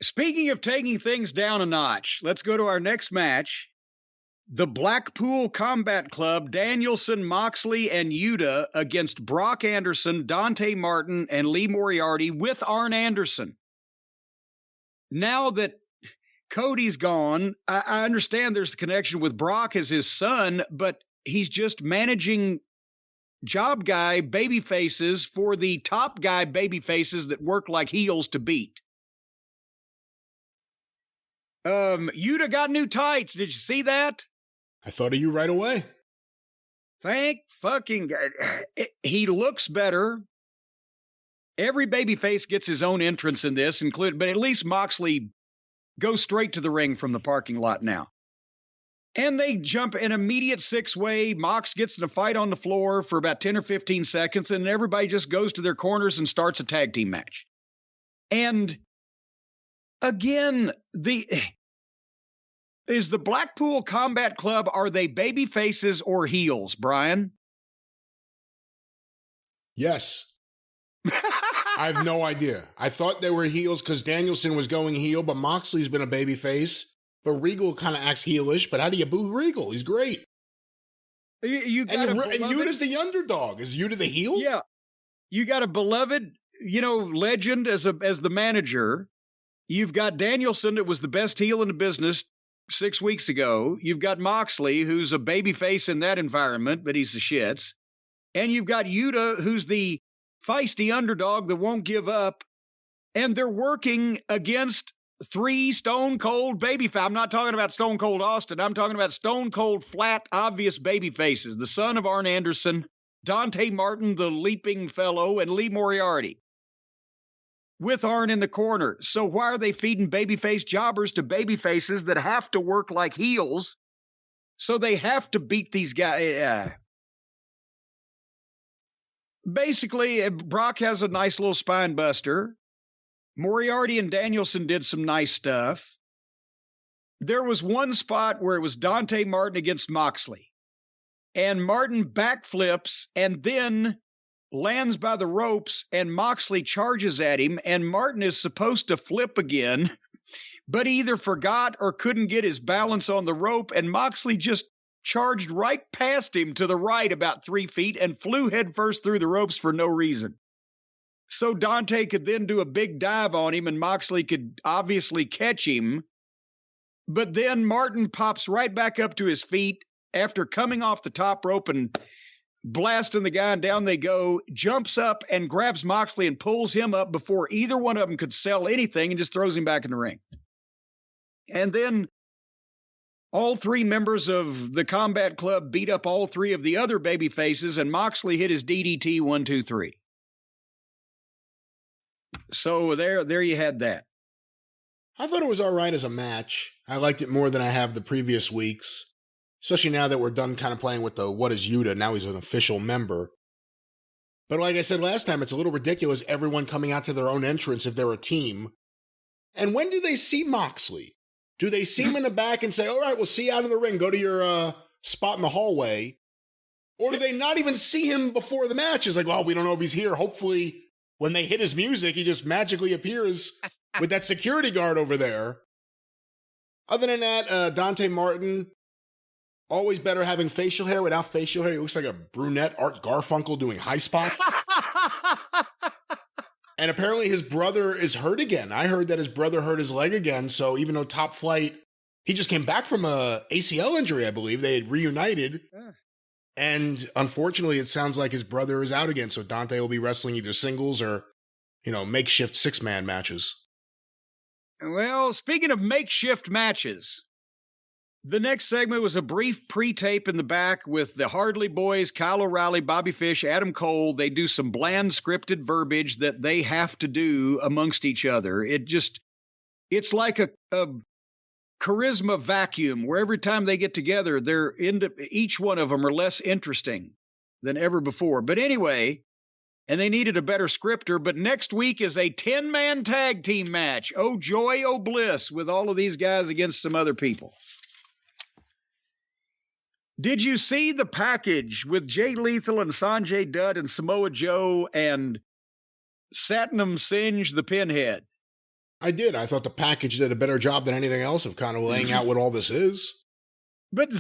Speaking of taking things down a notch, let's go to our next match. The Blackpool Combat Club, Danielson, Moxley, and Yuta against Brock Anderson, Dante Martin, and Lee Moriarty with Arn Anderson. Now that Cody's gone, I understand there's the connection with Brock as his son, but he's just managing job guy baby faces for the top guy baby faces that work like heels to beat. Yuta got new tights. Did you see that? I thought of you right away. Thank fucking God. He looks better. Every babyface gets his own entrance in this, but at least Moxley goes straight to the ring from the parking lot now. And they jump an immediate six-way. Mox gets in a fight on the floor for about 10 or 15 seconds, and everybody just goes to their corners and starts a tag team match. And again, is the Blackpool Combat Club, are they baby faces or heels, Brian? Yes. I have no idea. I thought they were heels because Danielson was going heel, but Moxley's been a baby face. But Regal kind of acts heelish, but how do you boo Regal? He's great. And Yuta's the underdog. Is Yuta the heel? Yeah. You got a beloved, legend as the manager. You've got Danielson, that was the best heel in the business 6 weeks ago. You've got Moxley, who's a baby face in that environment, but he's the shits. And you've got Yuta, who's the feisty underdog that won't give up. And they're working against 3 stone cold baby faces. I'm not talking about Stone Cold Austin. I'm talking about stone cold, flat, obvious baby faces. The son of Arn Anderson, Dante Martin, the leaping fellow, and Lee Moriarty. With Arn in the corner. So why are they feeding babyface jobbers to babyfaces that have to work like heels? So they have to beat these guys. Basically, Brock has a nice little spine buster. Moriarty and Danielson did some nice stuff. There was one spot where it was Dante Martin against Moxley. And Martin backflips and then lands by the ropes, and Moxley charges at him, and Martin is supposed to flip again, but he either forgot or couldn't get his balance on the rope, and Moxley just charged right past him to the right about 3 feet and flew headfirst through the ropes for no reason. So Dante could then do a big dive on him, and Moxley could obviously catch him, but then Martin pops right back up to his feet after coming off the top rope and blasting the guy, and down they go, jumps up and grabs Moxley and pulls him up before either one of them could sell anything, and just throws him back in the ring. And then all 3 members of the Combat Club beat up all 3 of the other baby faces, and Moxley hit his DDT 1, 2, 3. So there you had that. I thought it was all right as a match. I liked it more than I have the previous weeks. Especially now that we're done kind of playing with the what is Yuta, now he's an official member. But like I said last time, it's a little ridiculous, everyone coming out to their own entrance if they're a team. And when do they see Moxley? Do they see him in the back and say, all right, we'll see you out in the ring, go to your spot in the hallway? Or do they not even see him before the match? It's like, well, we don't know if he's here. Hopefully, when they hit his music, he just magically appears with that security guard over there. Other than that, Dante Martin, always better having facial hair. Without facial hair, he looks like a brunette Art Garfunkel doing high spots. And apparently his brother is hurt again. I heard that his brother hurt his leg again. So even though Top Flight, he just came back from a ACL injury, I believe. They had reunited. And unfortunately, it sounds like his brother is out again. So Dante will be wrestling either singles or, makeshift 6-man matches. Well, speaking of makeshift matches, the next segment was a brief pre-tape in the back with the Hardley Boys, Kyle O'Reilly, Bobby Fish, Adam Cole. They do some bland scripted verbiage that they have to do amongst each other. It's like a charisma vacuum where every time they get together, each one of them are less interesting than ever before. But anyway, and they needed a better scripter, but next week is a 10-man tag team match. Oh, joy, oh, bliss, with all of these guys against some other people. Did you see the package with Jay Lethal and Sanjay Dutt and Samoa Joe and Satnam Singh the Pinhead? I did. I thought the package did a better job than anything else of kind of laying out what all this is. But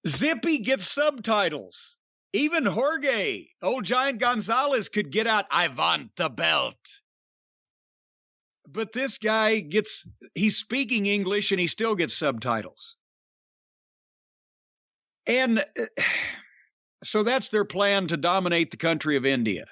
Zippy gets subtitles. Even Jorge, old Giant Gonzalez, could get out, "I want the belt." But this guy he's speaking English and he still gets subtitles. And so that's their plan to dominate the country of India.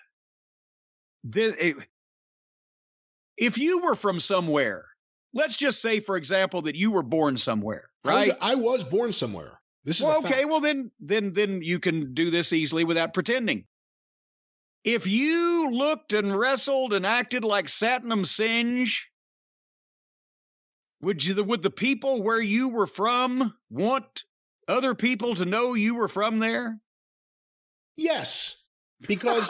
If you were from somewhere, let's just say, for example, that you were born somewhere, right? I was born somewhere. This is okay. Well, then you can do this easily without pretending. If you looked and wrestled and acted like Satnam Singh, would the people where you were from want other people to know you were from there? Yes. Because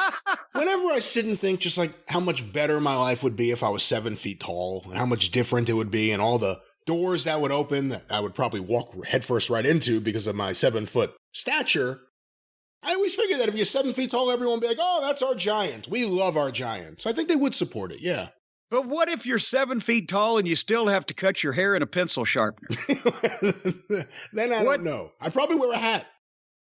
whenever I sit and think just like how much better my life would be if I was 7 feet tall and how much different it would be and all the doors that would open that I would probably walk headfirst right into because of my 7-foot stature, I always figure that if you're 7 feet tall, everyone would be like, "Oh, that's our giant. We love our giant." So I think they would support it, yeah. But what if you're 7 feet tall and you still have to cut your hair in a pencil sharpener? Then I don't know. I'd probably wear a hat.